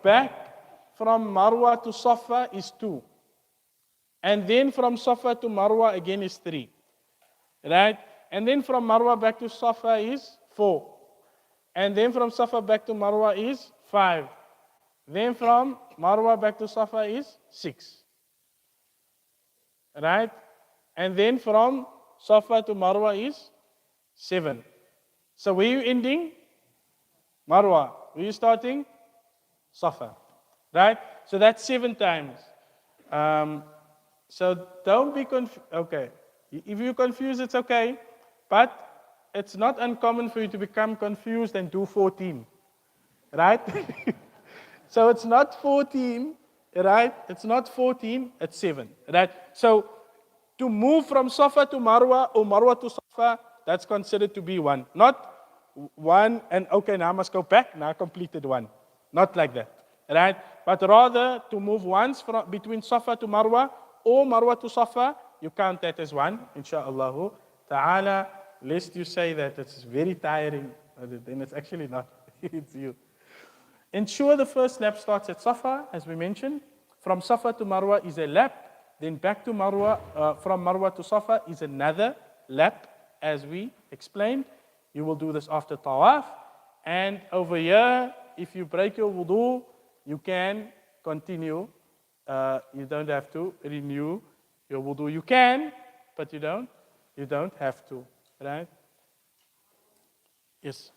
back from Marwa to Safa is 2. And then from Safa to Marwa again is 3. Right? And then from Marwa back to Safa is 4. And then from Safa back to Marwa is 5. Then from Marwa back to Safa is 6. Right? And then from Safa to Marwa is 7. So where are you ending? Marwa. Where are you starting? Safa. Right? So that's 7 times. So don't be confused. Okay. If you're confused, it's okay. But it's not uncommon for you to become confused and do 14. Right? So it's not 14. Right? It's not 14, it's 7. Right? So to move from Safa to Marwa or Marwa to Safa, that's considered to be 1. Not 1 and okay, now I must go back, now I completed 1. Not like that. Right? But rather to move once from between Safa to Marwa or Marwa to Safa, you count that as 1, insha'Allah ta'ala. Lest you say that it's very tiring, then it's actually not. It's you. Ensure the first lap starts at Safa, as we mentioned. From Safa to Marwa is a lap. Then back to Marwa, from Marwa to Safa is another lap, as we explained. You will do this after Tawaf. And over here, if you break your wudu, you can continue. You don't have to renew your wudu. You can, but you don't have to. Right? Yes.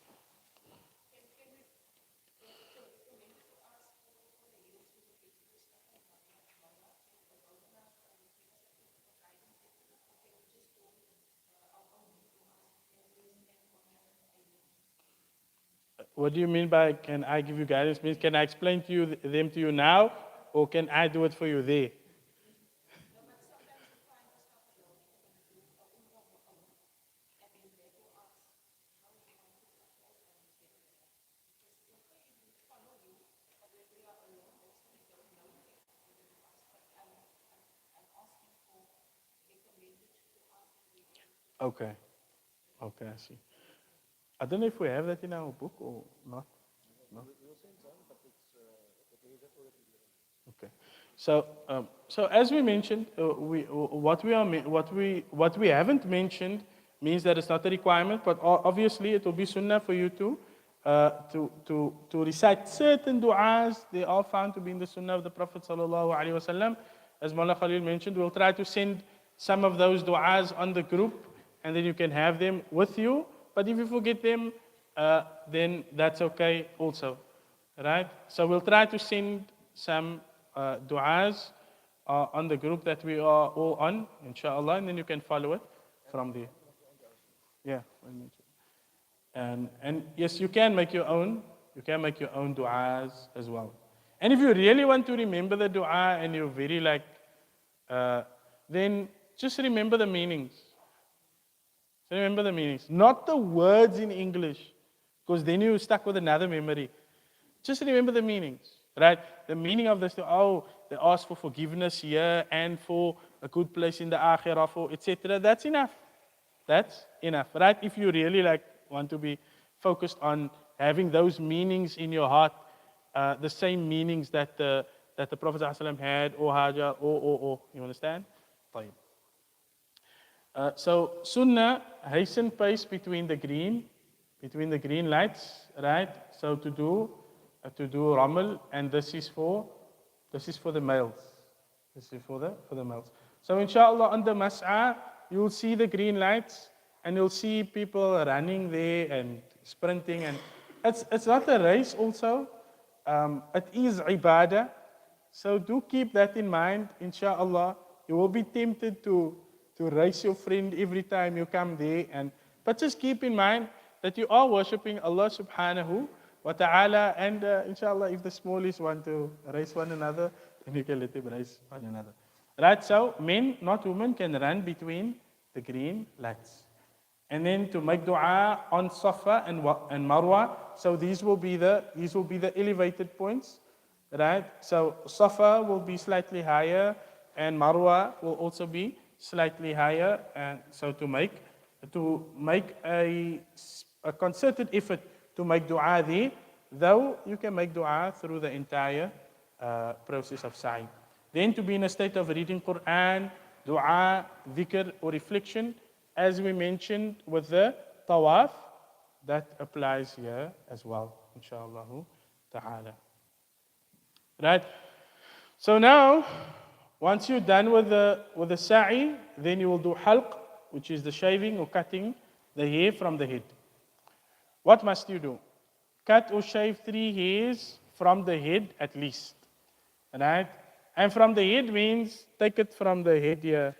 What do you mean by can I give you guidance? Means can I explain to you them to you now, or can I do it for you there? Okay. Okay, I see. I don't know if we have that in our book or not. No. Okay. So as we mentioned, what we haven't mentioned means that it's not a requirement, but obviously it will be sunnah for you to recite certain du'as. They are found to be in the sunnah of the Prophet sallallahu alaihi wasallam. As Mullah Khalil mentioned, we'll try to send some of those du'as on the group, and then you can have them with you. But if you forget them, then that's okay also, right? So we'll try to send some du'as on the group that we are all on, inshallah, and then you can follow it from there. Yeah. And yes, you can make your own. You can make your own du'as as well. And if you really want to remember the du'a and you're very then just remember the meanings. Remember the meanings, not the words in English, because then you're stuck with another memory. Just remember the meanings, right? The meaning of this, they ask for forgiveness here and for a good place in the akhirah, for etc. That's enough. That's enough, right? If you really want to be focused on having those meanings in your heart, the same meanings that the Prophet ﷺ had, or Hajar, or, you understand? طيب. So sunnah, hasten pace between the green lights, right? So to do ramal, and this is for the males. This is for the males. So inshallah on the mas'a, you'll see the green lights, and you'll see people running there and sprinting, and it's not a race also. It is ibadah. So do keep that in mind, inshallah. You will be tempted to raise your friend every time you come there. But just keep in mind that you are worshipping Allah subhanahu wa ta'ala. And inshallah, if the smallies want to raise one another, then you can let them raise one another. Right, so men, not women, can run between the green lights. And then to make dua on Safa and Marwa. So these will be the elevated points. Right? So Safa will be slightly higher, and Marwa will also be slightly higher, and so to make a concerted effort to make dua there, though you can make dua through the entire process of sa'i. Then to be in a state of reading Quran, dua, dhikr, or reflection, as we mentioned with the tawaf, that applies here as well, inshallah ta'ala. Right? So now, once you're done with the sa'i, then you will do halq, which is the shaving or cutting the hair from the head. What must you do? Cut or shave 3 hairs from the head at least. Right? And from the head means take it from the head here.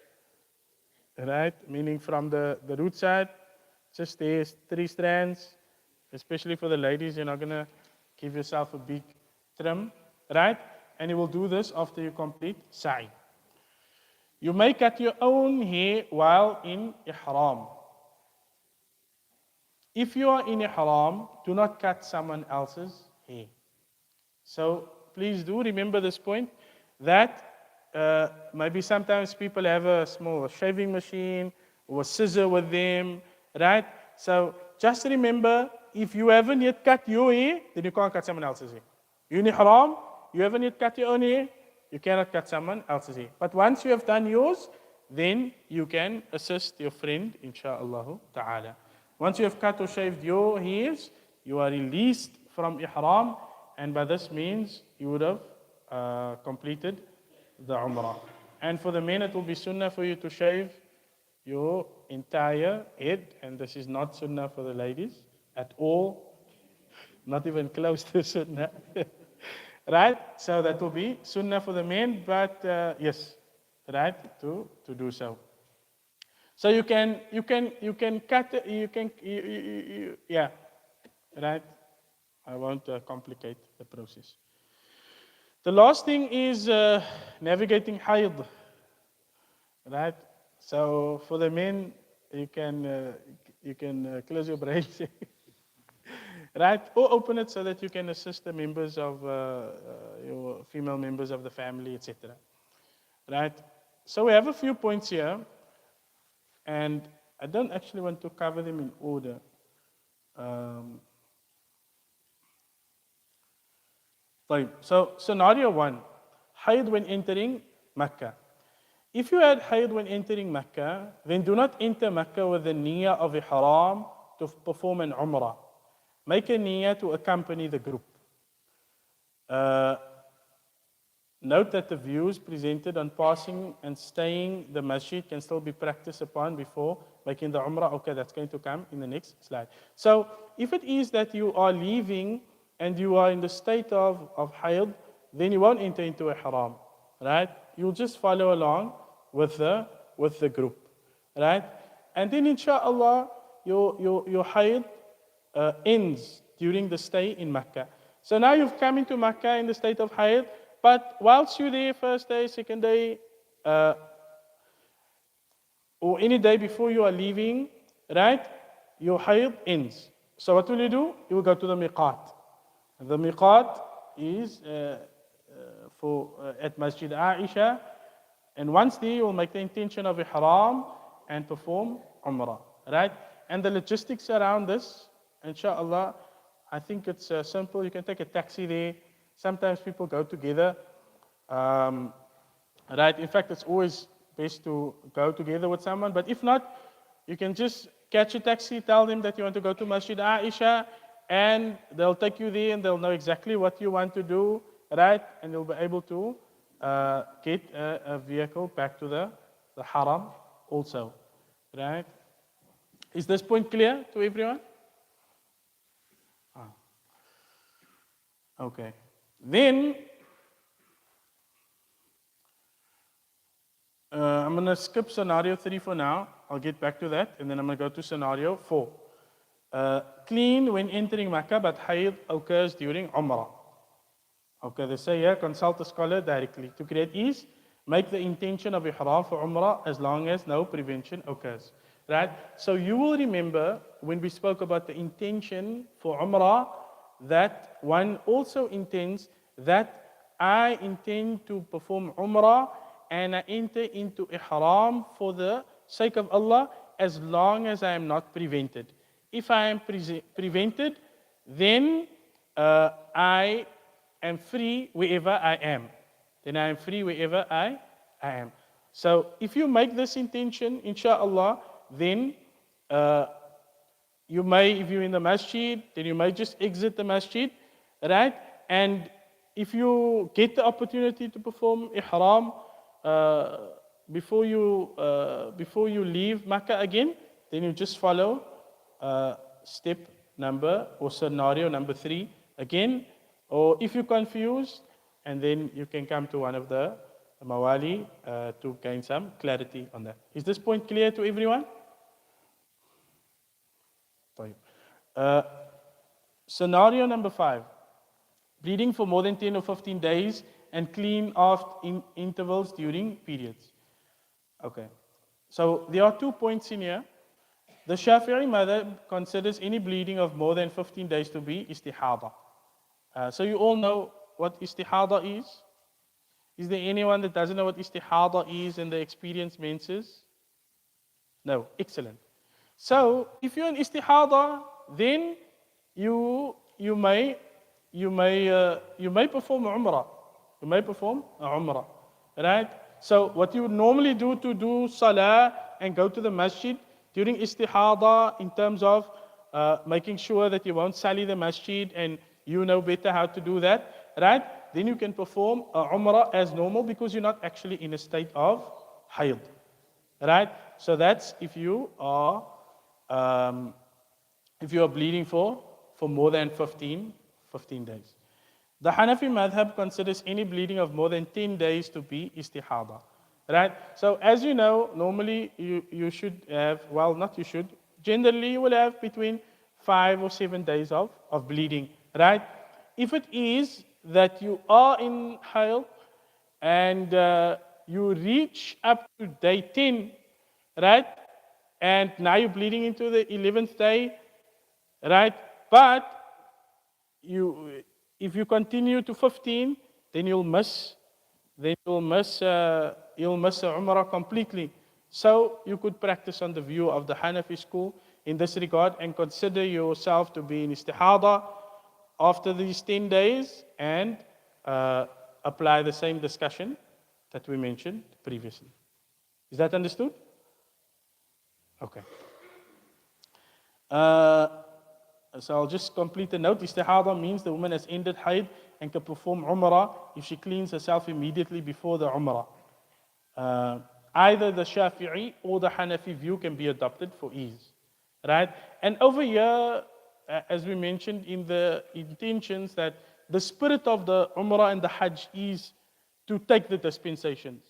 Right? Meaning from the root side, just there's 3 strands. Especially for the ladies, you're not going to give yourself a big trim. Right? And you will do this after you complete sa'i. You may cut your own hair while in ihram. If you are in ihram, do not cut someone else's hair. So please do remember this point, that maybe sometimes people have a small shaving machine or a scissor with them, right? So just remember, if you haven't yet cut your hair, then you can't cut someone else's hair. You're in ihram, you haven't yet cut your own hair, you cannot cut someone else's hair. But once you have done yours, then you can assist your friend, insha'Allah ta'ala. Once you have cut or shaved your hairs, you are released from ihram, and by this means you would have completed the umrah. And for the men, it will be sunnah for you to shave your entire head, and this is not sunnah for the ladies at all, not even close to sunnah. Right? So that will be sunnah for the men, but yes, right, to do so. So you can cut it, yeah, right. I won't complicate the process. The last thing is navigating hayd, right? So for the men, you can close your brains, right? Or open it so that you can assist the members of your female members of the family, etc. Right? So we have a few points here. And I don't actually want to cover them in order. So scenario 1, hayd when entering Mecca. If you had hayd when entering Mecca, then do not enter Mecca with the niyyah of ihram to perform an umrah. Make a niyyah to accompany the group. Note that the views presented on passing and staying the masjid can still be practiced upon before making the umrah. Okay, that's going to come in the next slide. So if it is that you are leaving and you are in the state of hayd, then you won't enter into ihram, right? You'll just follow along with the group, right? And then inshallah, your hayd ends during the stay in Mecca. So now you've come into Mecca in the state of hayd, but whilst you're there, first day, second day, or any day before you are leaving, right, your hayd ends. So what will you do? You will go to the miqat. The miqat is at Masjid Aisha, and once there, you will make the intention of ihram and perform umrah, right? And the logistics around this, inshallah, I think it's simple. You can take a taxi there. Sometimes people go together, right? In fact, it's always best to go together with someone. But if not, you can just catch a taxi, tell them that you want to go to Masjid Aisha, and they'll take you there and they'll know exactly what you want to do, right? And you'll be able to get a vehicle back to the haram also, right? Is this point clear to everyone? Okay. Then, I'm going to skip scenario 3 for now. I'll get back to that, and then I'm going to go to scenario 4. Clean when entering Mecca, but hayd occurs during Umrah. Okay, they say here, consult a scholar directly. To create ease, make the intention of ihram for Umrah as long as no prevention occurs. Right? So you will remember when we spoke about the intention for Umrah, that one also intends that I intend to perform Umrah and I enter into ihram for the sake of Allah as long as I am not prevented. If I am prevented, then I am free wherever I am. Then I am free wherever I am. So if you make this intention, inshallah, then you may, if you're in the masjid, then you may just exit the masjid, right? And if you get the opportunity to perform ihram before you leave Makkah again, then you just follow step number or scenario number 3 again. Or if you're confused, and then you can come to one of the mawali to gain some clarity on that. Is this point clear to everyone? Scenario number 5, bleeding for more than 10 or 15 days and clean after intervals during periods. Okay, so there are 2 points in here. The Shafi'i madhab considers any bleeding of more than 15 days to be istihada. So you all know what istihada is? Is there anyone that doesn't know what istihada is and the experience menses? No, excellent. So if you're in istihada, then you may perform umrah. You may perform a umrah, right? So what you would normally do to do salah and go to the masjid during istihada in terms of making sure that you won't sully the masjid and you know better how to do that, right? Then you can perform a umrah as normal because you're not actually in a state of hayd, right? So that's if you are bleeding for more than 15 days. The Hanafi madhab considers any bleeding of more than 10 days to be istihada, right? So as you know, normally you should have, well, not you should, generally you will have between 5 or 7 days of bleeding, right? If it is that you are in hayd and you reach up to day 10, right? And now you're bleeding into the 11th day, right? But if you continue to 15, then you'll miss Umrah completely. So you could practice on the view of the Hanafi school in this regard and consider yourself to be in istihada after these 10 days and apply the same discussion that we mentioned previously. Is that understood? Okay. So I'll just complete the note. Istihada means the woman has ended hayd and can perform umrah if she cleans herself immediately before the umrah. Either the Shafi'i or the Hanafi view can be adopted for ease, right? And over here, as we mentioned in the intentions, that the spirit of the umrah and the hajj is to take the dispensations.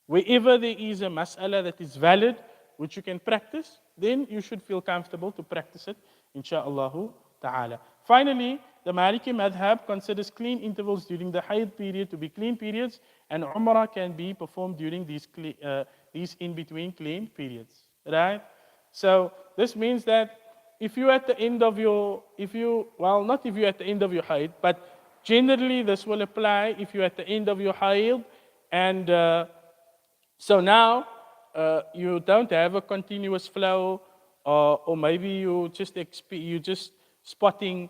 Wherever there is a mas'ala that is valid, which you can practice, then you should feel comfortable to practice it, insha'Allah ta'ala. Finally, the Maliki madhab considers clean intervals during the hayd period to be clean periods, and umrah can be performed during these in-between clean periods, right? So this means that if you at the end of your, not if you're at the end of your hayd, but generally this will apply if you're at the end of your hayd, and so now you don't have a continuous flow, or maybe you just spotting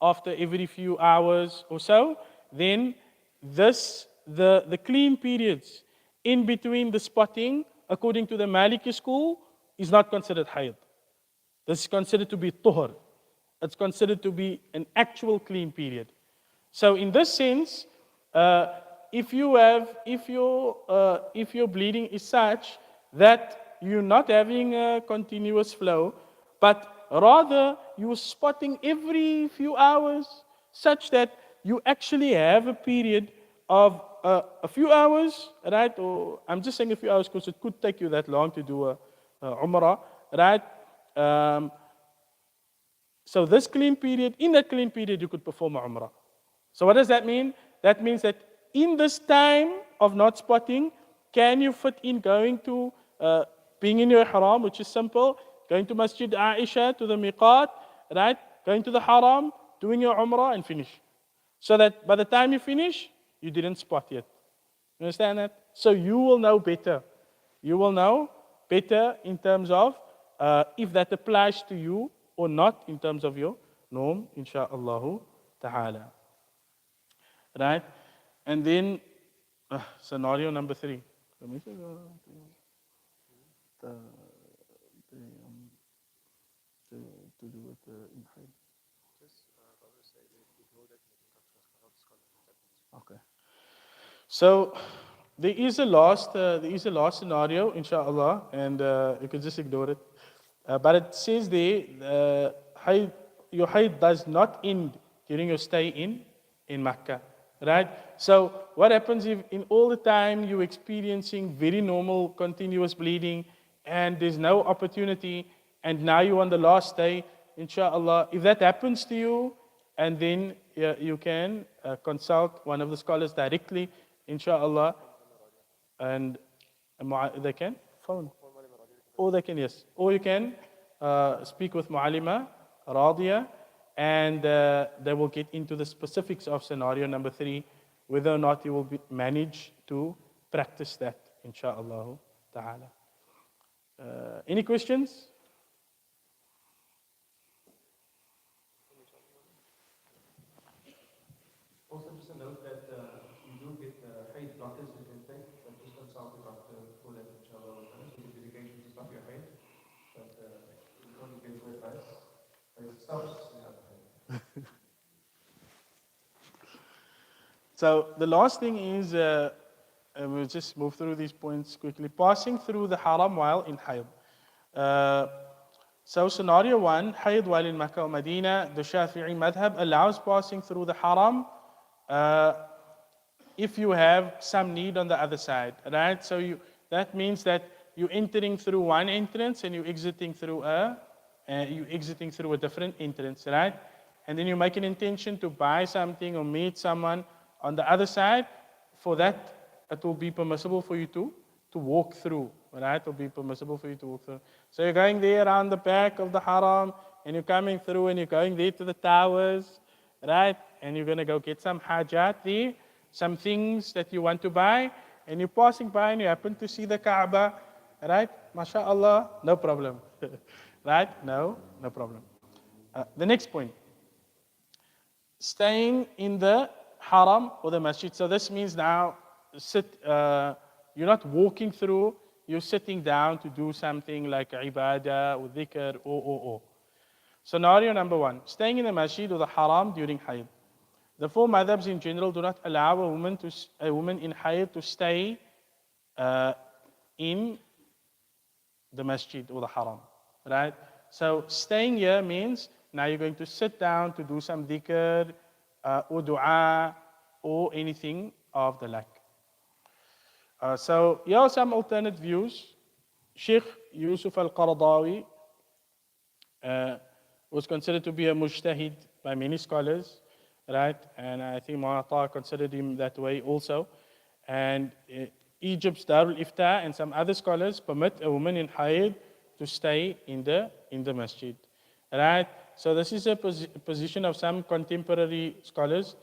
after every few hours or so, then the clean periods in between the spotting, according to the Maliki school, is not considered hayd. This is considered to be tuhur. It's considered to be an actual clean period. So in this sense, if your bleeding is such that you're not having a continuous flow, but rather you're spotting every few hours, such that you actually have a period of a few hours, right? Or I'm just saying a few hours because it could take you that long to do a umrah, right? So this clean period, in that clean period, you could perform a umrah. So what does that mean? That means that in this time of not spotting, can you fit in going to being in your ihram, which is simple, going to Masjid Aisha, to the miqat, right? Going to the haram, doing your umrah and finish. So that by the time you finish, you didn't spot yet. You understand that? So you will know better. You will know better in terms of if that applies to you or not in terms of your norm, insha'Allah ta'ala. Right? And then scenario number 3. Let me see, the, the, um, to do with the inhale. Okay. So there is a last scenario, inshallah, and you can just ignore it. But it says there, your haid does not end during your stay in Makkah, right? So what happens if in all the time you're experiencing very normal continuous bleeding and there's no opportunity and now you're on the last day, inshallah, if that happens to you, and then you can consult one of the scholars directly, inshallah, and they can phone. Or they can, yes. Or you can speak with Mu'alima, Radiya, and they will get into the specifics of scenario number 3, whether or not you will manage to practice that, inshallah ta'ala. Any questions? Also, just a note that if you do get haid blockers, you can take, but just consult the doctor for that, inshallah. So the medication to stop your haid, but you only get good advice. It stops without haid. So the last thing is, we'll just move through these points quickly. Passing through the haram while in hayd. So scenario 1, hayd while in Makkah or Medina, the Shafi'i madhab allows passing through the haram if you have some need on the other side, right? So that means that you're entering through one entrance and you're exiting through a different entrance, right? And then you make an intention to buy something or meet someone on the other side. For that, it will be permissible for you to walk through, right? It will be permissible for you to walk through. So you're going there around the back of the haram and you're coming through and you're going there to the towers, right? And you're going to go get some hajat there, some things that you want to buy, and you're passing by and you happen to see the Kaaba, right? MashaAllah, no problem. Right? No problem. The next point, staying in the haram or the masjid. So this means now you're not walking through, you're sitting down to do something like ibadah or dhikr or. Scenario number 1, staying in the masjid or the haram during hayd. The 4 madhabs in general do not allow a woman in hayd to stay in the masjid or the haram, right? So staying here means now you're going to sit down to do some dhikr or dua or anything of the like. So here are some alternate views. Sheikh Yusuf al-Qaradawi was considered to be a mujtahid by many scholars, right? And I think Mu'ata considered him that way also. And Egypt's Darul Ifta and some other scholars permit a woman in hayd to stay in the masjid, right? So this is a position of some contemporary scholars.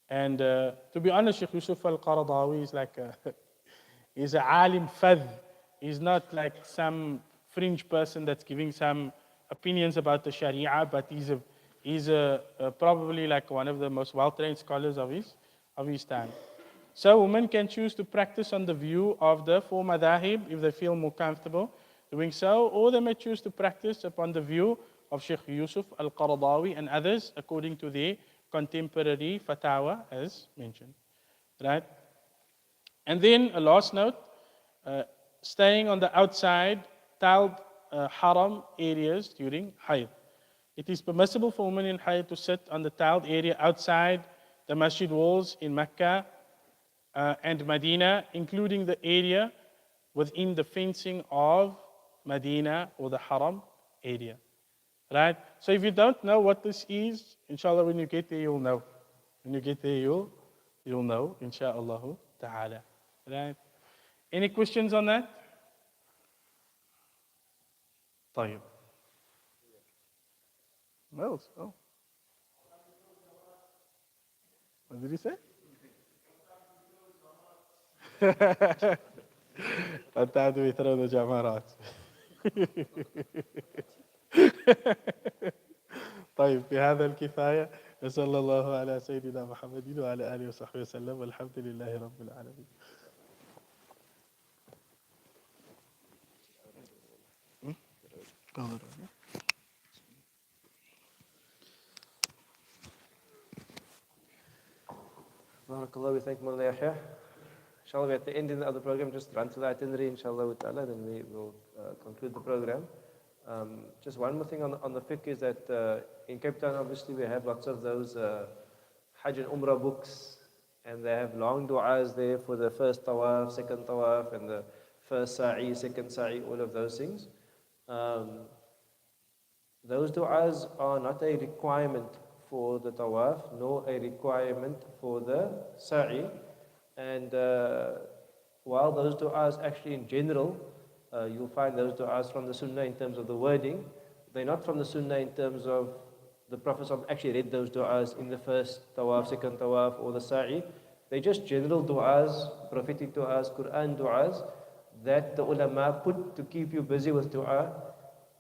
And to be honest, Sheikh Yusuf al-Qaradawi is like he's a alim fadh. He's not like some fringe person that's giving some opinions about the Sharia, but he's probably like one of the most well-trained scholars of his time. So women can choose to practice on the view of the 4 madahib if they feel more comfortable doing so, or they may choose to practice upon the view of Sheikh Yusuf al-Qaradawi and others according to their contemporary fatwa as mentioned, right? And then a last note, staying on the outside tiled haram areas during hayd. It is permissible for women in hayd to sit on the tiled area outside the masjid walls in Mecca and Medina, including the area within the fencing of Medina or the haram area. Right? So if you don't know what this is, inshallah, when you get there, you'll know. When you get there, you'll know, inshallah ta'ala. Right? Any questions on that? طيب. Well, oh. What did he say? أنت عاد بيترون جمرات. طيب بهذا الكفاية وصلى الله على سيدنا محمد وعلى آله وصحبه وسلم والحمد لله رب العالمين. Barakallah, we thank Mullah Yahya. Inshallah, we're at the end of the program, just run through the itinerary, inshallah, with Allah, then we will conclude the program. Just one more thing on the fiqh is that in Cape Town, obviously, we have lots of those Hajj and Umrah books, and they have long du'as there for the first tawaf, second tawaf, and the first sa'i, second sa'i, all of those things. Those du'as are not a requirement for the tawaf, nor a requirement for the sa'i. And while those du'as actually in general, you'll find those du'as from the sunnah in terms of the wording, they're not from the sunnah in terms of the Prophet actually read those du'as in the first tawaf, second tawaf, or the sa'i. They're just general du'as, prophetic du'as, Quran du'as, that the ulama put to keep you busy with du'a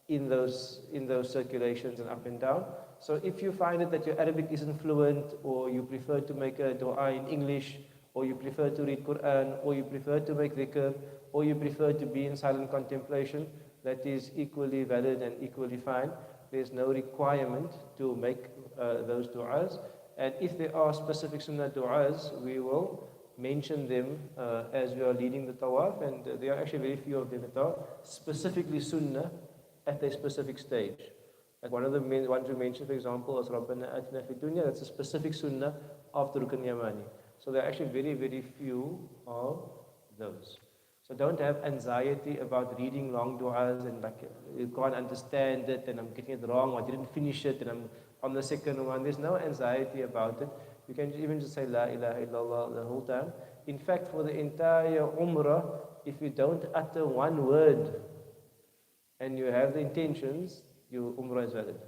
in those circulations and up and down. So if you find it that your Arabic isn't fluent, or you prefer to make a dua in English, or you prefer to read Quran, or you prefer to make dhikr, or you prefer to be in silent contemplation, that is equally valid and equally fine. There's no requirement to make those du'as. And if there are specific sunnah du'as, we will mention them as we are leading the tawaf, and there are actually very few of them that are specifically sunnah at a specific stage. Like one of the ones we mentioned, for example, was Rabbana Atina Fid Dunya. That's a specific sunnah of the Rukn Yamani. So there are actually very, very few of those. So don't have anxiety about reading long du'as and like you can't understand it and I'm getting it wrong, or I didn't finish it and I'm on the second one. There's no anxiety about it. You can even just say La ilaha illallah the whole time. In fact, for the entire Umrah, if you don't utter one word and you have the intentions, your Umrah is valid.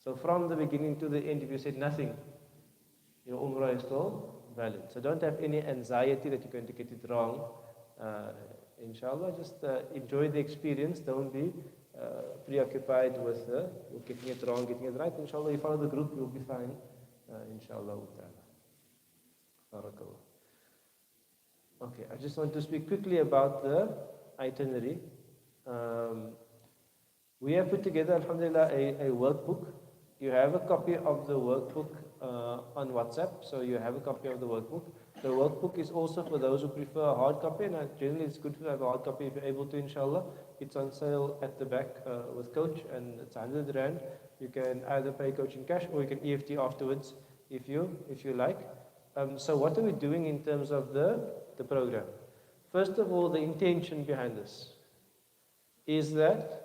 So from the beginning to the end, if you said nothing, your Umrah is still valid. So don't have any anxiety that you're going to get it wrong. Inshallah, just enjoy the experience. Don't be preoccupied with getting it wrong, getting it right. Inshallah, you follow the group, you'll be fine. Inshallah. Barakallah. Okay, I just want to speak quickly about the itinerary. We have put together, alhamdulillah, a workbook. You have a copy of the workbook on WhatsApp, so you have a copy of the workbook. The workbook is also for those who prefer a hard copy, and generally it's good to have a hard copy if you're able to, inshallah. It's on sale at the back with Coach, and it's 100 Rand. You can either pay Coach in cash, or you can EFT afterwards if you like. So what are we doing in terms of the program? First of all, the intention behind this is that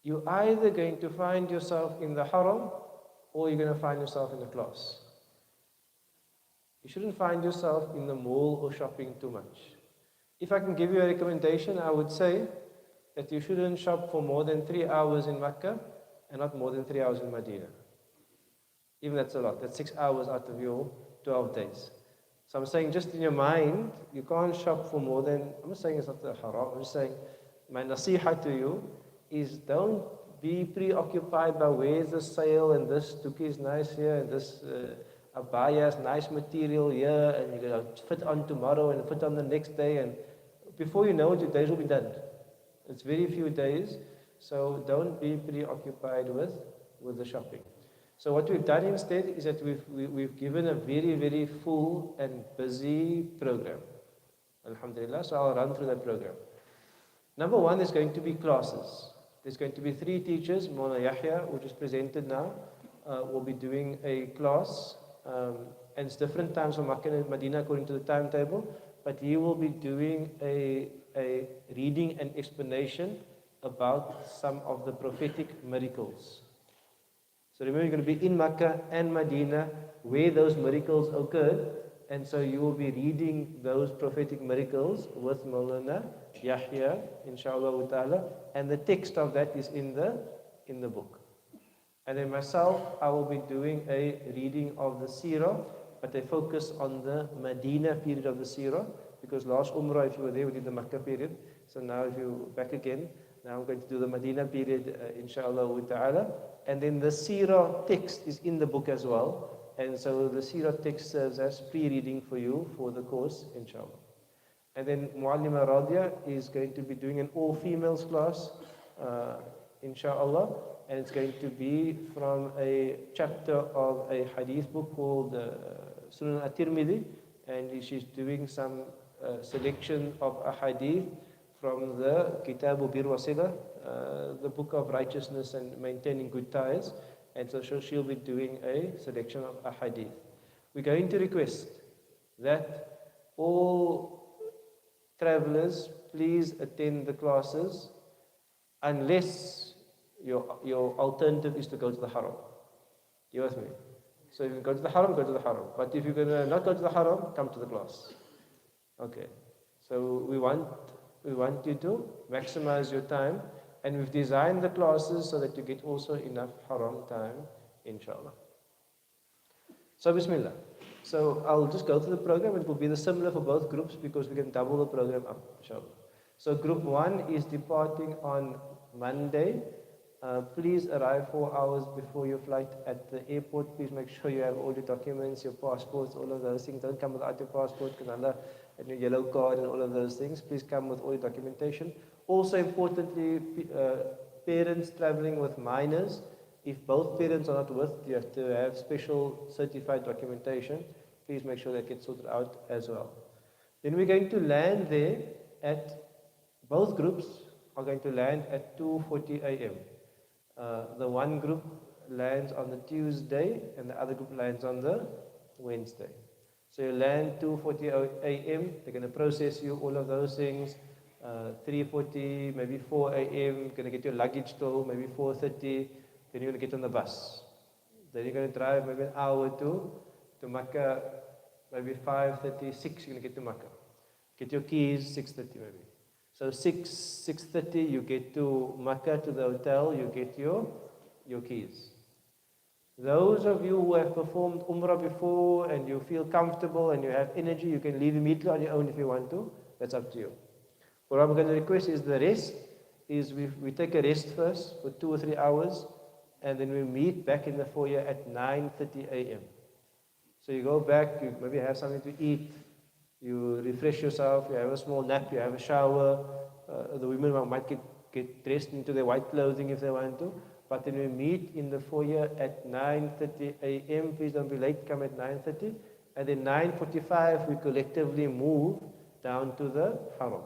you're either going to find yourself in the haram or you're going to find yourself in the class. You shouldn't find yourself in the mall or shopping too much. If I can give you a recommendation, I would say that you shouldn't shop for more than 3 hours in Mecca and not more than 3 hours in Medina. Even that's a lot. That's 6 hours out of your 12 days. So I'm saying just in your mind, you can't shop for more than, I'm not saying it's not a haram, I'm just saying my nasiha to you is don't be preoccupied by where's the sale and this tuki is nice here and this abaya is nice material here and you're going to fit on tomorrow and fit on the next day, and before you know it, your days will be done. It's very few days, so don't be preoccupied with the shopping. So what we've done instead is that we've given a very, very full and busy program. Alhamdulillah, so I'll run through that program. Number one, there's going to be classes. There's going to be 3 teachers. Mona Yahya, which is presented now, will be doing a class. And it's different times for Makkah and Medina according to the timetable. But he will be doing a reading and explanation about some of the prophetic miracles. So remember, you're going to be in Makkah and Medina where those miracles occurred. And so you will be reading those prophetic miracles with Maulana Yahya, inshallah ta'ala, and the text of that is in the book. And then myself, I will be doing a reading of the seerah, but a focus on the Medina period of the seerah, because last Umrah, if you were there, we did the Makkah period. So now if you're back again, Now I'm going to do the Medina period, inshallah ta'ala. And then the Seerah text is in the book as well. And so the Seerah text serves as pre-reading for you for the course, inshallah. And then Muallima Radia is going to be doing an all-females class, inshallah. And it's going to be from a chapter of a hadith book called Sunan at-Tirmidhi. And she's doing some selection of a hadith from the Kitabu Bir Wasila, the book of righteousness and maintaining good ties. And so she'll be doing a selection of a hadith. We're going to request that all travelers please attend the classes unless your alternative is to go to the haram. You with me? So if you go to the haram, go to the haram. But if you're going to not go to the haram, come to the class. Okay. So we want you to maximize your time, and we've designed the classes so that you get also enough haram time, inshallah. So bismillah. So I'll just go through the program. It will be the similar for both groups because we can double the program up, inshallah. So group 1 is departing on Monday. Please arrive 4 hours before your flight at the airport. Please make sure you have all your documents, your passports, all of those things. Don't come without your passport, and your yellow card and all of those things. Please come with all your documentation. Also importantly, parents traveling with minors, if both parents are not with, you have to have special certified documentation. Please make sure that gets sorted out as well. Then we're going to land there at, both groups are going to land at 2:40 a.m. The one group lands on the Tuesday and the other group lands on the Wednesday. So you land 2:40 a.m. They're going to process you, all of those things. 3:40, maybe 4 a.m. Going to get your luggage to maybe 4:30. Then you're going to get on the bus. Then you're going to drive maybe an hour to Makkah. Maybe 5:36. You're going to get to Makkah. Get your keys 6:30 maybe. So 6:30 you get to Makkah, to the hotel, you get your keys. Those of you who have performed Umrah before and you feel comfortable and you have energy, you can leave immediately on your own if you want to. That's up to you. What I'm going to request is the rest, is we take a rest first for 2 or 3 hours and then we meet back in the foyer at 9:30 a.m. So you go back, you maybe have something to eat, you refresh yourself, you have a small nap, you have a shower. The women might get dressed into their white clothing if they want to. But then we meet in the foyer at 9:30 a.m. Please don't be late, come at 9:30. And then 9:45 we collectively move down to the haram.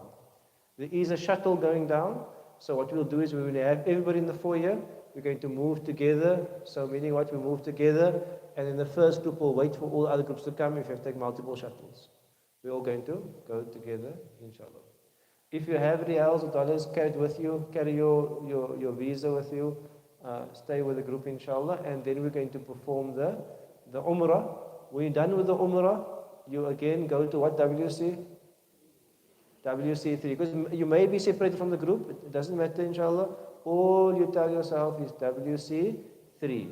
There is a shuttle going down. So what we'll do is we will have everybody in the foyer. We're going to move together. So meaning what? We move together. And then the first group will wait for all other groups to come if you have to take multiple shuttles. We're all going to go together, inshallah. If you have reals or dollars carried with you, carry your visa with you. Stay with the group, inshallah. And then we're going to perform the Umrah. When you're done with the Umrah, you again go to what WC? WC3. Because you may be separated from the group. It doesn't matter, inshallah. All you tell yourself is WC3.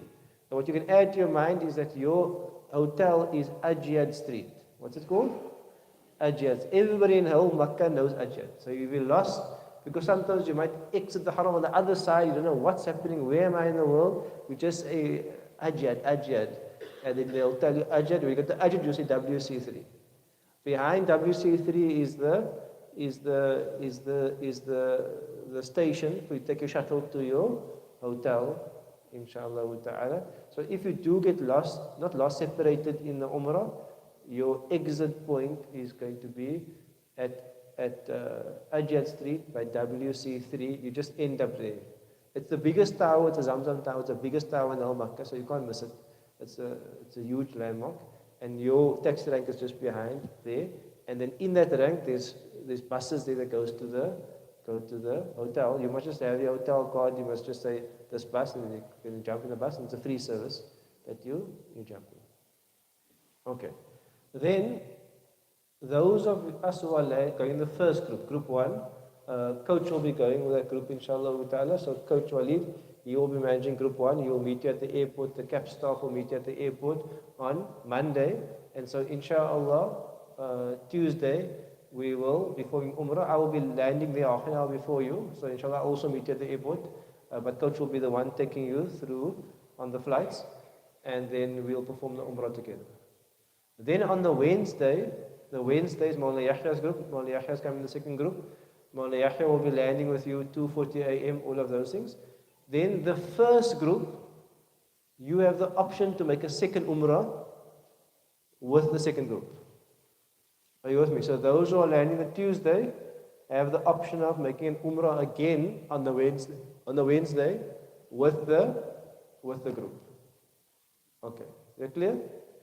So what you can add to your mind is that your hotel is Ajiyad Street. What's it called? Ajiyad. Everybody in whole Makkah knows Ajiyad. So you'll be lost because sometimes you might exit the haram on the other side. You don't know what's happening. Where am I in the world? You just say Ajiyad, Ajiyad. And then they'll tell you Ajiyad. When you get to Ajiyad, you say WC3. Behind WC3 is the station. So you take your shuttle to your hotel, inshallah ta'ala. So if you do get lost, not lost, separated in the Umrah, your exit point is going to be at Ajiyad Street by WC3. You just end up there. It's the biggest tower. It's a Zamzam tower. It's the biggest tower in the whole Makkah, so you can't miss it. It's a huge landmark, and your taxi rank is just behind there. And then in that rank, there's buses there that go to the hotel. You must just have your hotel card. You must just say this bus, and then you jump in the bus, and it's a free service that you jump in. Okay. Then, those of us who are going in the first group, group 1, coach will be going with that group, inshallah ta'ala. So Coach Walid, he will be managing group 1. He will meet you at the airport. The CAP staff will meet you at the airport on Monday. And so inshallah, Tuesday, we will, before Umrah, I will be landing there half an hour before you. So inshallah, I'll also meet you at the airport. But coach will be the one taking you through on the flights. And then we'll perform the Umrah together. Then on the Wednesday is Maulana Yahya's group. Maulana Yahya's coming in the second group. Maulana Yahya will be landing with you 2:40 a.m., all of those things. Then the first group, you have the option to make a second Umrah with the second group. Are you with me? So those who are landing on Tuesday have the option of making an Umrah again on the Wednesday with the group. Okay, is that clear?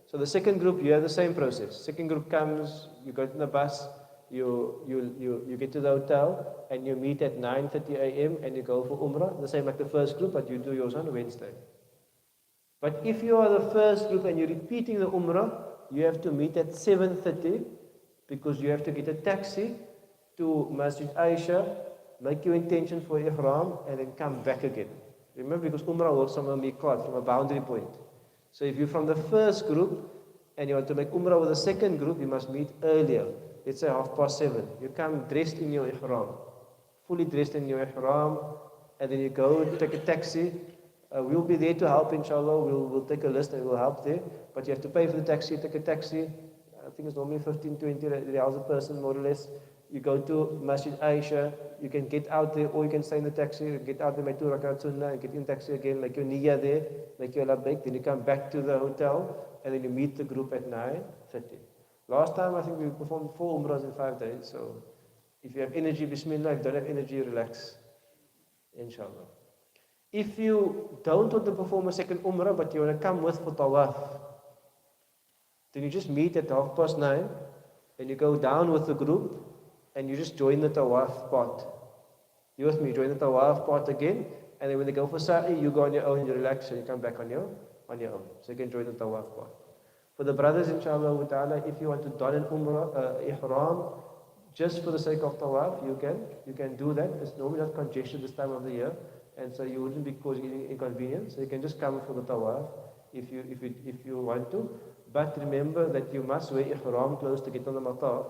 So the second group, you have the same process. Second group comes, you go to the bus, you get to the hotel, and you meet at 9:30 a.m. and you go for Umrah. The same like the first group, but you do yours on Wednesday. But if you are the first group and you're repeating the Umrah, you have to meet at 7:30 because you have to get a taxi to Masjid Aisha, make your intention for Ihram, and then come back again. Remember, because Umrah works from a miqat, from a boundary point. So if you're from the first group and you want to make Umrah with the second group, you must meet earlier. Let's say 7:30. You come dressed in your Ihram, fully dressed in your Ihram, and then you go take a taxi. We'll be there to help, inshallah. We'll take a list and we'll help there. But you have to pay for the taxi, take a taxi. I think it's normally 15, 20 riyals a person, more or less. You go to Masjid Aisha, you can get out there, or you can stay in the taxi, get out there, make 2 rakat sunnah, and get in the taxi again, make your niyyah there, make your labbaik, then you come back to the hotel, and then you meet the group at 9:30. Last time, I think we performed 4 umrahs in 5 days, so if you have energy, bismillah. If you don't have energy, relax, inshallah. If you don't want to perform a second umrah, but you want to come with for tawaf, then you just meet at 9:30, and you go down with the group, and you just join the tawaf part. You with me? Join the tawaf part again, and then when they go for sa'i, you go on your own, you relax, and you come back on your own. So you can join the tawaf part. For the brothers, inshallah ta'ala, if you want to don an umrah, ihram, just for the sake of tawaf, you can do that. It's normally not congestion this time of the year, and so you wouldn't be causing any inconvenience. So you can just come for the tawaf if you want to. But remember that you must wear ihram clothes to get on the matar.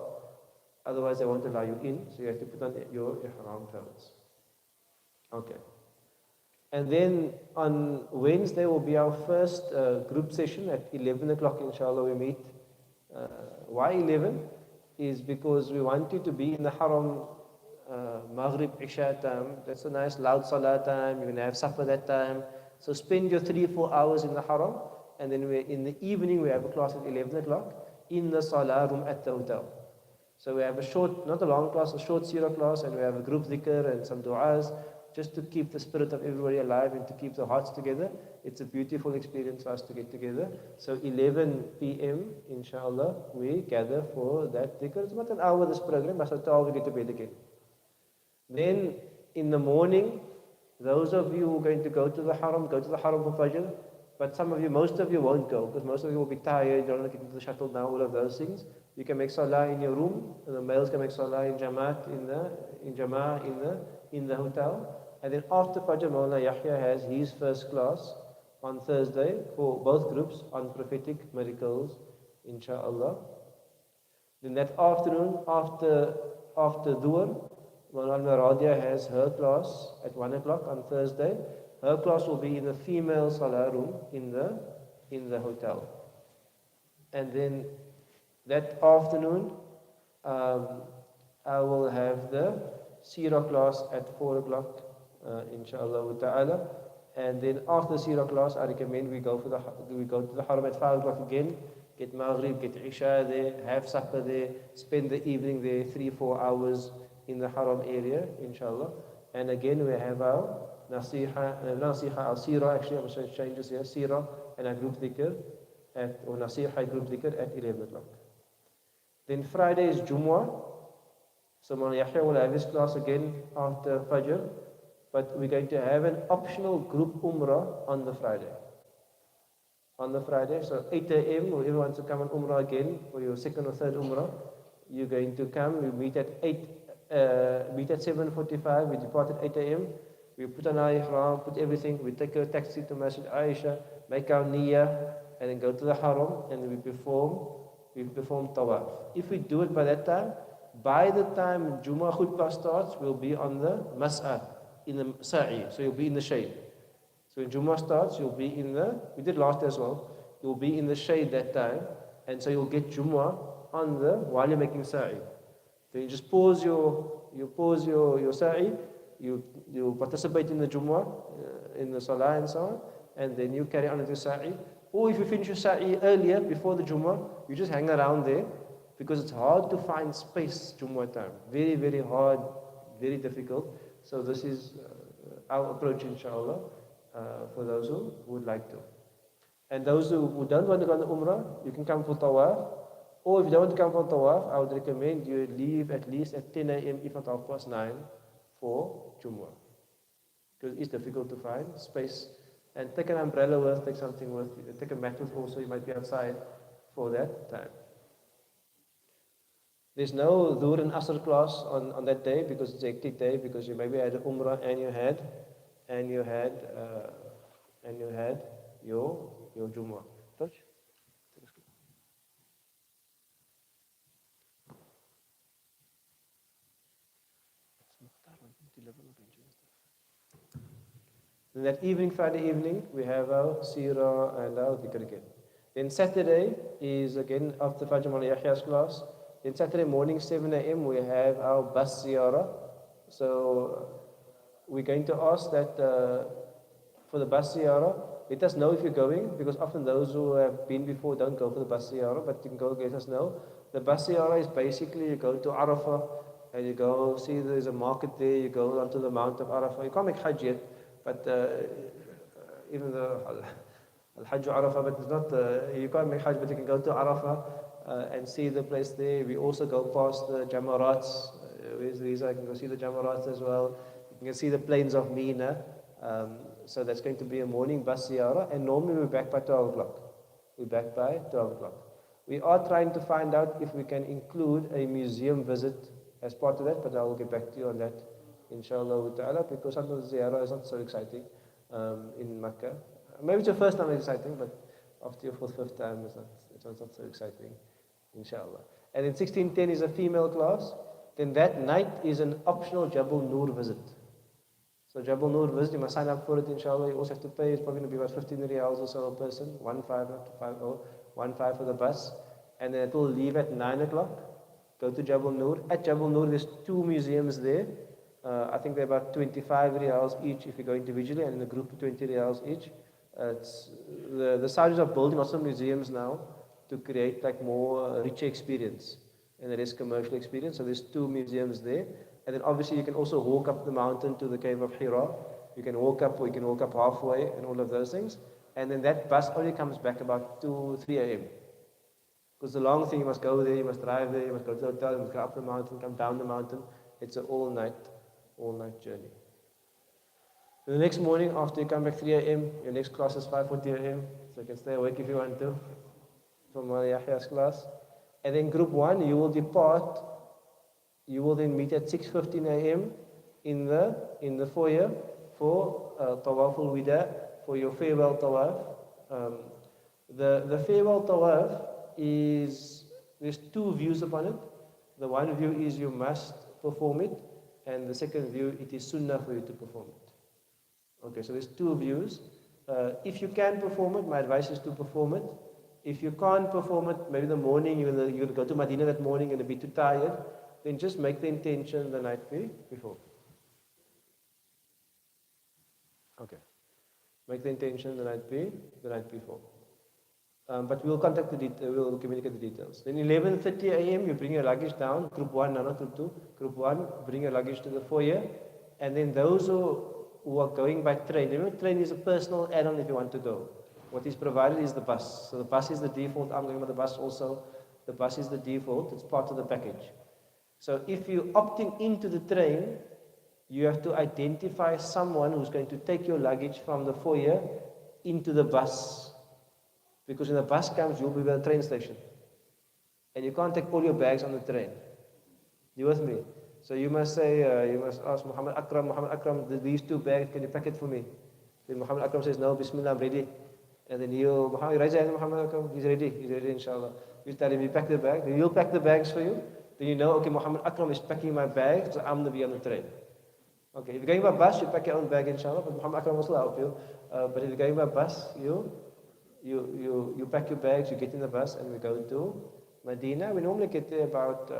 Otherwise, they won't allow you in. So you have to put on your ihram clothes. Okay. And then on Wednesday will be our first group session at 11 o'clock, inshallah, we meet. Why 11? Is because we want you to be in the haram Maghrib, Isha time. That's a nice loud salah time. You're going to have supper that time. So spend your 3-4 hours in the haram. And then in the evening, we have a class at 11 o'clock in the salah room at the hotel. So we have a short, not a long class, a short seerah class, and we have a group dhikr and some du'as, just to keep the spirit of everybody alive and to keep the hearts together. It's a beautiful experience for us to get together. So 11 p.m., inshallah, we gather for that dhikr. It's about an hour this program, but after we get to bed again. Then in the morning, those of you who are going to go to the haram for Fajr. But most of you won't go, because most of you will be tired, you don't want to get into the shuttle now, all of those things. You can make salah in your room, and the males can make salah in Jamaat, in the hotel. And then after Fajr, Maulana Yahya has his first class on Thursday for both groups on prophetic miracles, inshallah. Then that afternoon, after Dhuhr, Maulana Radia has her class at 1 o'clock on Thursday. Her class will be in the female salah room in the hotel. And then that afternoon, I will have the seerah class at 4 o'clock, inshallah ta'ala. And then after the seerah class, I recommend we go to the haram at 5 o'clock again, get maghrib, get isha there, have supper there, spend the evening there, 3-4 hours in the haram area, inshallah. And again, we have our nasiha, our seerah, actually, I'm going to change this here, seerah and our group dhikr, or nasiha group dhikr at 11 o'clock. Then Friday is Jumu'ah. So Maulana Yahya will have his class again after Fajr, but we're going to have an optional group umrah on the Friday. So 8 a.m., whoever wants to come on umrah again for your second or third umrah, you're going to come. We meet at 7:45. We depart at 8 a.m. We put on our ihram, put everything. We take a taxi to Masjid Aisha, make our niyyah, and then go to the haram, and we perform tawaf. If we do it by that time, By the time Jummah khutbah starts, we'll be on the mas'ah, in the sa'i, so you'll be in the shade. So when Jummah starts, you'll be in the, we did last as well, you'll be in the shade that time, and so you'll get Jummah on the, while you're making sa'i. So you just pause your sa'i, you participate in the Jummah, in the salah and so on, and then you carry on with your sa'i. Or if you finish your sa'i earlier, before the Jummah, you just hang around there, because it's hard to find space Jummah time. Very, very hard, very difficult. So this is our approach, inshallah, for those who would like to. And those who don't want to go on the Umrah, you can come for Tawaf. Or if you don't want to come for Tawaf, I would recommend you leave at least at 10 a.m., if not 9:30, for Jummah. Because it's difficult to find space. And take an umbrella with, take something with, take a mat with also, you might be outside for that time. There's no Dhuhr and Asr class on that day because it's a hectic day, because you maybe had Umrah and you had your Jummah. Touch? Then that evening, Friday evening, we have our Seerah and our Dhikr again. Then Saturday is again after Fajr Mawlana Yahya's class. Then Saturday morning, 7 a.m., we have our bus ziyarah. So we're going to ask that for the bus ziyarah, let us know if you're going, because often those who have been before don't go for the bus ziyarah, but you can go let us know. The bus ziyarah is basically you go to Arafah and you go see there's a market there, you go onto the Mount of Arafah. You can't make Hajj yet, but even though Al-Hajj Arafah, but it's not, you can't make Hajj, but you can go to Arafah and see the place there. We also go past the Jamarats. Where's Rihlah? I can go see the Jamarats as well. You can see the plains of Mina. So that's going to be a morning bus ziyarah, and normally we're back by 12 o'clock. We're back by 12 o'clock. We are trying to find out if we can include a museum visit as part of that, but I will get back to you on that, inshallah ta'ala, because sometimes ziyarah is not so exciting in Makkah. Maybe it's your first time it's exciting, but after your fourth, fifth time, it's not so exciting, inshallah. And then 1610 is a female class. Then that night is an optional Jabal Nur visit. So Jabal Nur visit, you must sign up for it, inshallah. You also have to pay, it's probably going to be about 15 riyals or so a person, 1.5, not 5, 1.5 for the bus. And then it will leave at 9 o'clock, go to Jabal Nur. At Jabal Nur, there's 2 museums there. I think they're about 25 riyals each if you go individually, and in a group 20 riyals each. The Saudis are building lots of museums now to create like more richer experience and less commercial experience. So there's 2 museums there. And then obviously you can also walk up the mountain to the cave of Hira. You can walk up, or you can walk up halfway and all of those things. And then that bus only comes back about 2, 3 a.m. Because the long thing, you must go there, you must drive there, you must go to the hotel, you must go up the mountain, come down the mountain. It's an all-night journey. The next morning, after you come back 3 a.m., your next class is 5:40 a.m. So you can stay awake if you want to, from Yahya's class. And then group 1, you will depart. You will then meet at 6:15 a.m. in the foyer for Tawaf al-Wida, for your farewell Tawaf. The farewell Tawaf is, there's 2 views upon it. The one view is you must perform it, and the second view, it is sunnah for you to perform it. Okay, so there's 2 views. If you can perform it, my advice is to perform it. If you can't perform it, maybe in the morning, you're going to go to Medina that morning and be too tired, then just make the intention the night before. Okay. Make the intention the night before. But we'll we'll communicate the details. Then 11:30 a.m. you bring your luggage down. Group 1, not Group 2. Group 1, bring your luggage to the foyer. And then those who are going by train, remember train is a personal add-on if you want to go. What is provided is the bus. So the bus is the default. I'm going by the bus also. The bus is the default. It's part of the package. So if you're opting into the train, you have to identify someone who's going to take your luggage from the foyer into the bus. Because when the bus comes, you'll be at the train station. And you can't take all your bags on the train. You with me? So you must say, you must ask Muhammad Akram, these 2 bags, can you pack it for me? Then Muhammad Akram says, no, Bismillah, I'm ready. And then Muhammad, raise your hand, Muhammad Akram, he's ready, inshallah. You tell him, you pack the bag, then he'll pack the bags for you. then you know, okay, Muhammad Akram is packing my bag, so I'm going to be on the train. Okay, if you're going by bus, you pack your own bag, inshallah, but Muhammad Akram will still help you. But if you're going by bus, you pack your bags, you get in the bus, and we go to Medina. We normally get there about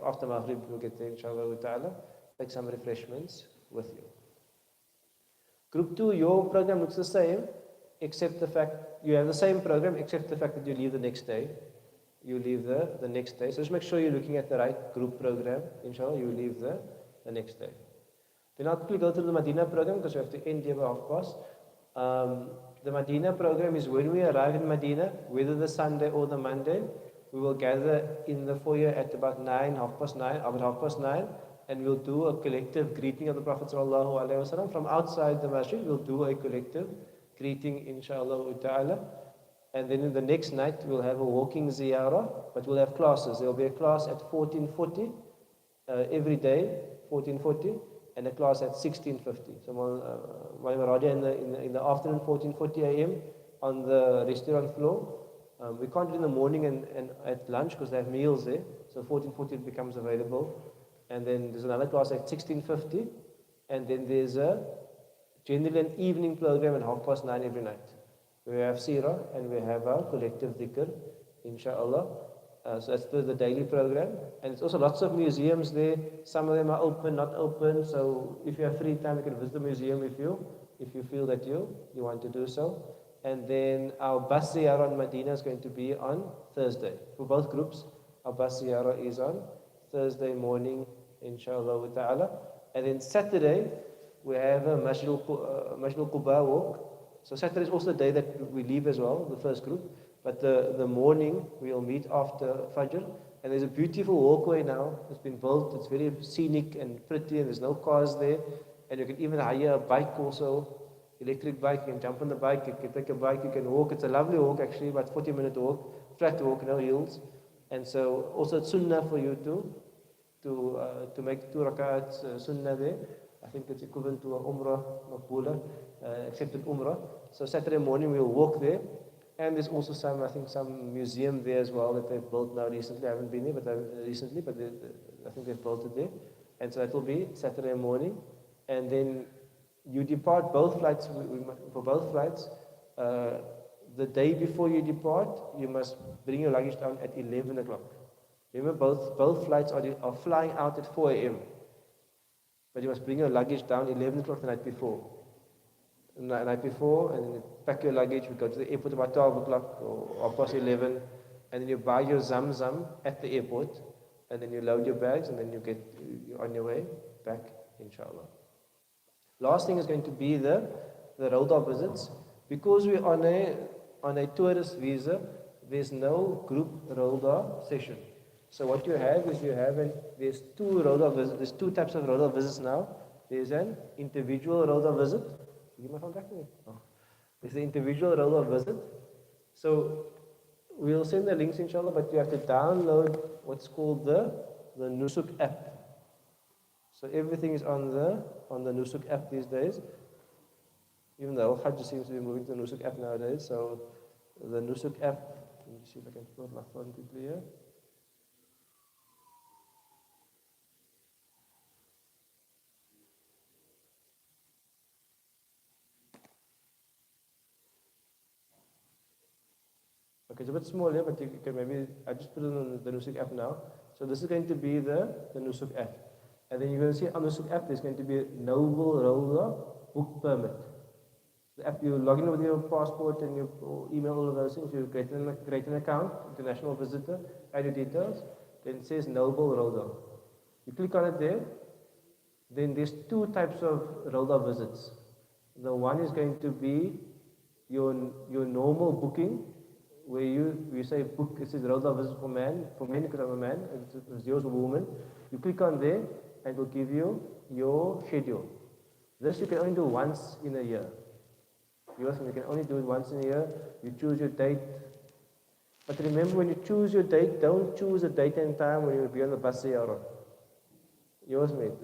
after Maghrib, we'll get there, inshallah ta'ala. Take some refreshments with you. Group 2, your program looks the same, except the fact you have the same program, except the fact that you leave the next day. You leave the next day. So just make sure you're looking at the right group program. Inshallah, you leave the next day. Then I'll quickly go through the Medina program because we have to end here by 12:30. The Medina program is when we arrive in Medina, whether the Sunday or the Monday, we will gather in the foyer at about 9, about 9:30, and we'll do a collective greeting of the Prophet ﷺ. From outside the masjid, we'll do a collective greeting, inshallah ta'ala. And then in the next night, we'll have a walking ziyarah, but we'll have classes. There will be a class at 14:40 every day, 14:40, and a class at 16:50. So in the afternoon, 14:40 a.m. on the restaurant floor. We can't do it in the morning and at lunch because they have meals there. So 14:40 it becomes available. And then there's another class at 16:50. And then there's generally an evening program at 9:30 every night. We have Seerah and we have our collective dhikr, inshallah. So that's the daily program. And it's also lots of museums there. Some of them are open, not open. So if you have free time, you can visit the museum if you feel that you want to do so. And then our bus ziyarah in Medina is going to be on Thursday. For both groups, our bus ziyarah is on Thursday morning, inshallah ta'ala. And then Saturday, we have a Masjid al-Quba walk. So Saturday is also the day that we leave as well, the first group. But the morning, we'll meet after Fajr. And there's a beautiful walkway now. It's been built. It's very scenic and pretty, and there's no cars there. And you can even hire a bike also, electric bike. You can jump on the bike, you can take a bike, you can walk. It's a lovely walk actually, about 40-minute walk, flat walk, no hills. And so also it's sunnah for you to make 2 rakats sunnah there. I think it's equivalent to a umrah maqbula, accepted umrah. So Saturday morning we'll walk there. And there's also some museum there as well that they've built now recently. I haven't been there, but I think they've built it there. And so that will be Saturday morning. And then you depart both flights, for both flights. The day before you depart, you must bring your luggage down at 11 o'clock. Remember, both flights are flying out at 4 a.m. But you must bring your luggage down 11 o'clock the night before. The night before, and then you pack your luggage. We go to the airport about 12 o'clock or 11, and then you buy your Zamzam at the airport, and then you load your bags, and then you're on your way back, inshallah. Last thing is going to be the Rauda visits. Because we're on a tourist visa, there's no group Rauda session. So what you have is there's two types of Rauda visits now. There's an individual Rauda visit. Give my phone back to me. Oh. There's the individual Rauda visit. So we'll send the links inshallah, but you have to download what's called the Nusuk app. So everything is on the Nusuk app these days. Even though Hajj seems to be moving to the Nusuk app nowadays. So the Nusuk app, let me see if I can pull up my phone quickly here. Okay, it's a bit small here, but you can maybe, I just put it on the Nusuk app now. So this is going to be the Nusuk app. And then you're going to see on the Nusuk app, there's going to be a Noble Rauda book permit. The app, you log in with your passport and your email, all of those things. You create an account, international visitor, add your details. Then it says Noble Rauda. You click on it there. Then there's two types of Rauda visits. The one is going to be your normal booking, where you say book, it says Rauda visit for men because I'm a man, it's yours for woman. You click on there and it will give you your schedule. This you can only do once in a year. You can only do it once in a year. You choose your date. But remember, when you choose your date, don't choose a date and time when you'll be on the bus ziyarah.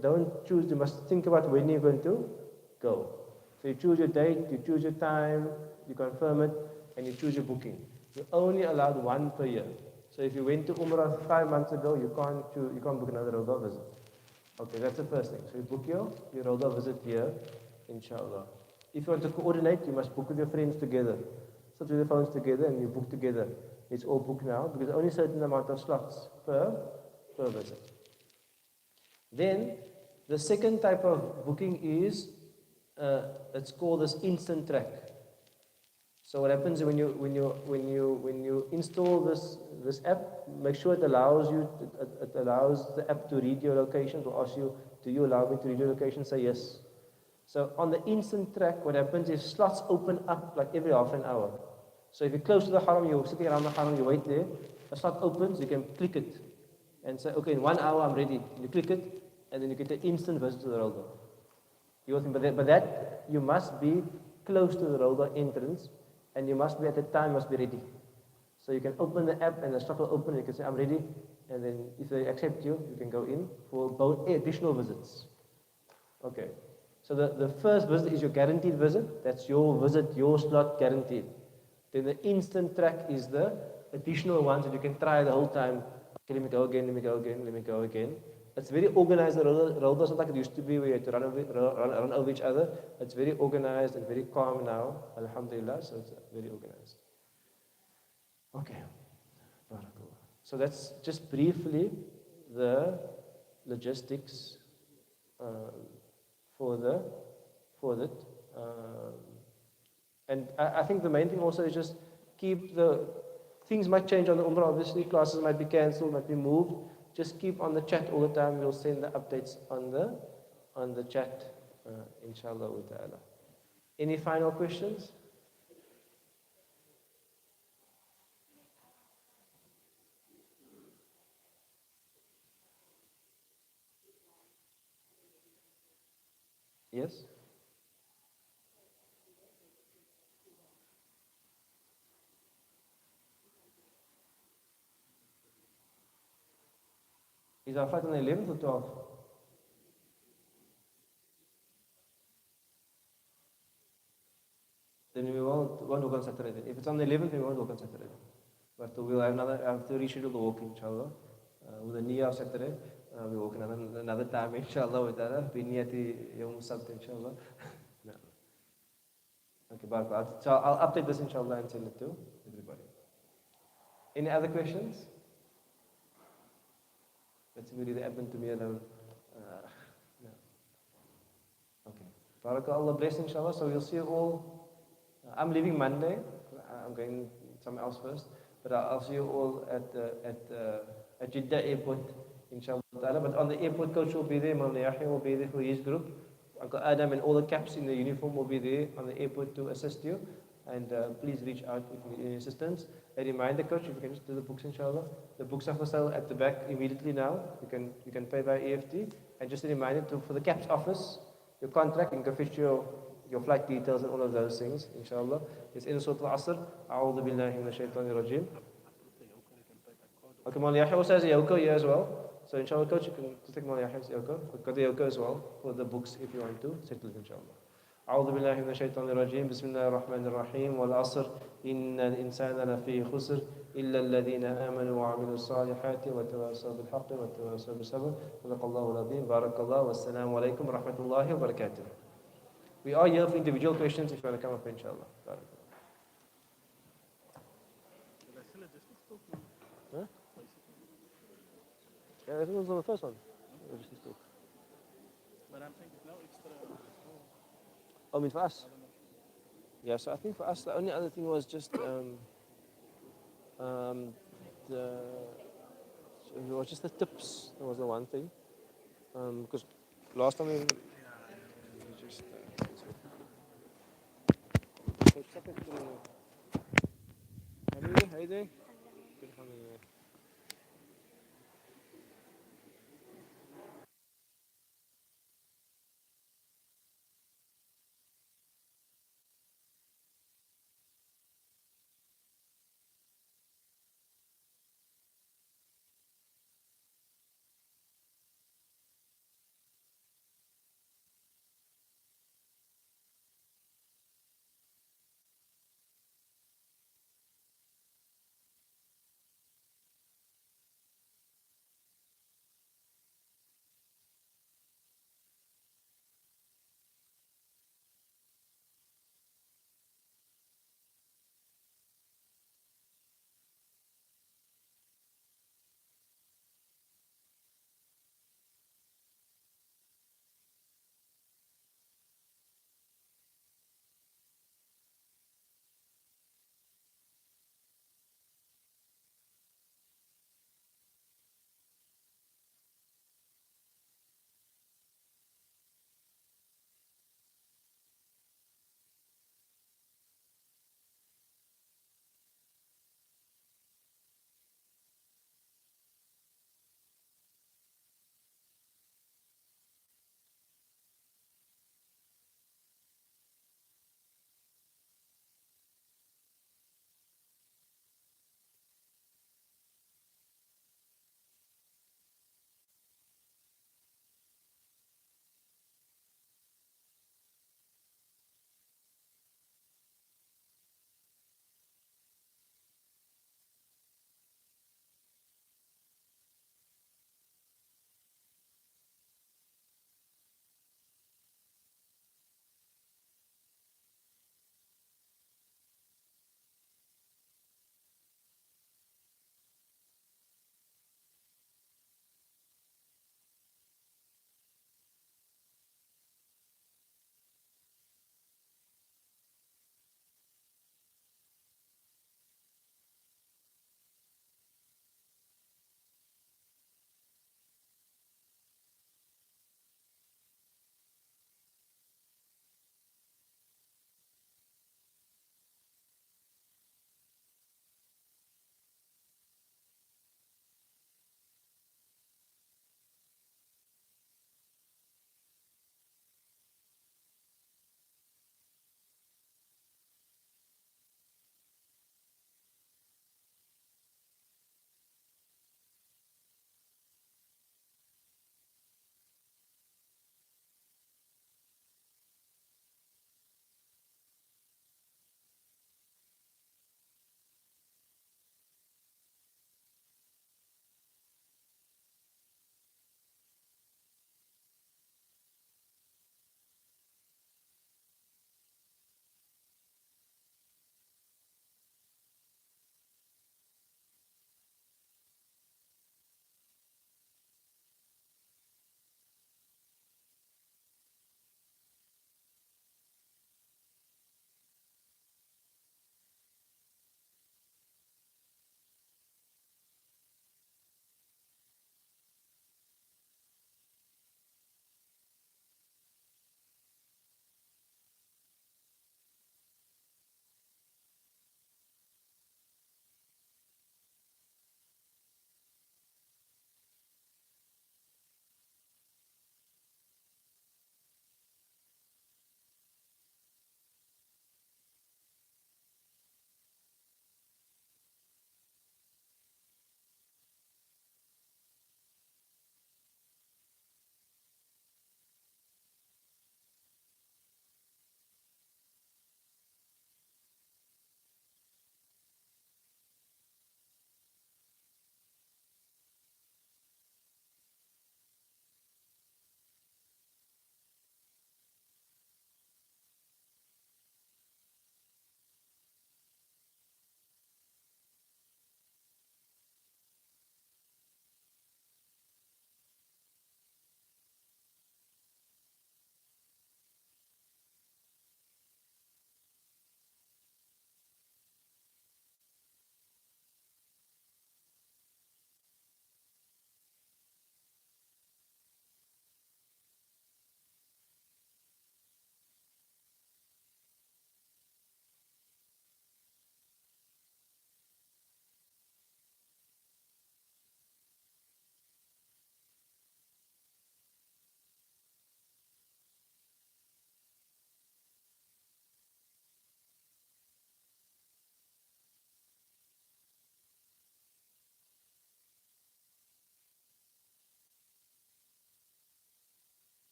Don't choose, you must think about when you're going to go. So you choose your date, you choose your time, you confirm it, and you choose your booking. You're only allowed one per year. So if you went to Umrah 5 months ago, you can't book another Rihlah visit. Okay, that's the first thing. So you book your Rihlah visit here, inshallah. If you want to coordinate, you must book with your friends together. Sit with your phones together and you book together. It's all booked now because only a certain amount of slots per visit. Then the second type of booking is it's called this instant track. So what happens when you install this app, make sure it allows the app to read your location. It will ask you, do you allow me to read your location? Say yes. So on the instant track, what happens is slots open up like every half an hour. So if you're close to the haram, you're sitting around the haram, you wait there, a slot opens, you can click it and say, okay, in 1 hour I'm ready. You click it, and then you get an instant visit to the Rihlah. But that you must be close to the Rihlah entrance, and you must be at the time must be ready. So you can open the app, and the slot will open, and you can say, I'm ready, and then if they accept you, you can go in for both additional visits. Okay. So the first visit is your guaranteed visit. That's your visit, your slot guaranteed. Then the instant track is the additional ones that you can try the whole time. Okay, let me go again, let me go again, let me go again. It's very organized. The Rihlah is not like it used to be where you had to run over each other. It's very organized and very calm now, alhamdulillah, so it's very organized. Okay. Barakallah. So that's just briefly the logistics for that. And I think the main thing also is just keep things might change on the Umrah, obviously, classes might be cancelled, might be moved. Just keep on the chat all the time. We'll send the updates on the chat, inshallah ta'ala. Any final questions? Yes? Is our flight on the 11th or 12th? Then we won't walk on Saturday. If it's on the 11th, we won't walk on Saturday. But we'll have to reschedule the walk, inshallah. With the Nia of Saturday, we walk another time, inshallah, with that. We need to Yom Sabt, inshallah. No. Okay, barakallah. So I'll update this, inshallah, and send it to everybody. Any other questions? Let's see if it happened to me alone. No. Okay. Barakallah, bless, inshallah. So we'll see you all. I'm leaving Monday. I'm going somewhere else first. But I'll see you all at Jeddah Airport, inshallah. But on the airport, coach will be there. Mawlana Yahya will be there for his group. Uncle Adam and all the caps in the uniform will be there on the airport to assist you. And please reach out if you need any assistance. A reminder, coach, if you can just do the books, inshallah. The books are for sale at the back immediately now. You can pay by EFT. And just a reminder for the caps office, your contract, you can fetch your flight details and all of those things, inshallah. It's in Surah Al-Asr. A'udhu billahi minash shaitanir rajim. Okay, Mawlana Yahya also has a Yoko here as well. So inshallah, coach, you can take Mawlana Yahya's Yoko. We've got the Yoko as well for the books if you want to settle it, inshallah. أعوذ بالله من الشيطان الرجيم بسم الله الرحمن الرحيم والعصر إن الإنسان لفي خسر إلا الذين آمنوا وعملوا الصالحات وتواصوا بالحق وتواصوا بالصبر صدق الله العظيم بارك الله والسلام عليكم ورحمة الله وبركاته. We are here for individual questions if you want to come up, inshallah. Huh? Yeah, I think it was on the first one. But I'm thinking no extra. I mean, for us. Yeah, so I think for us, the only other thing was just it was just the tips. That was the one thing. Because last time we just. How are you doing? Good,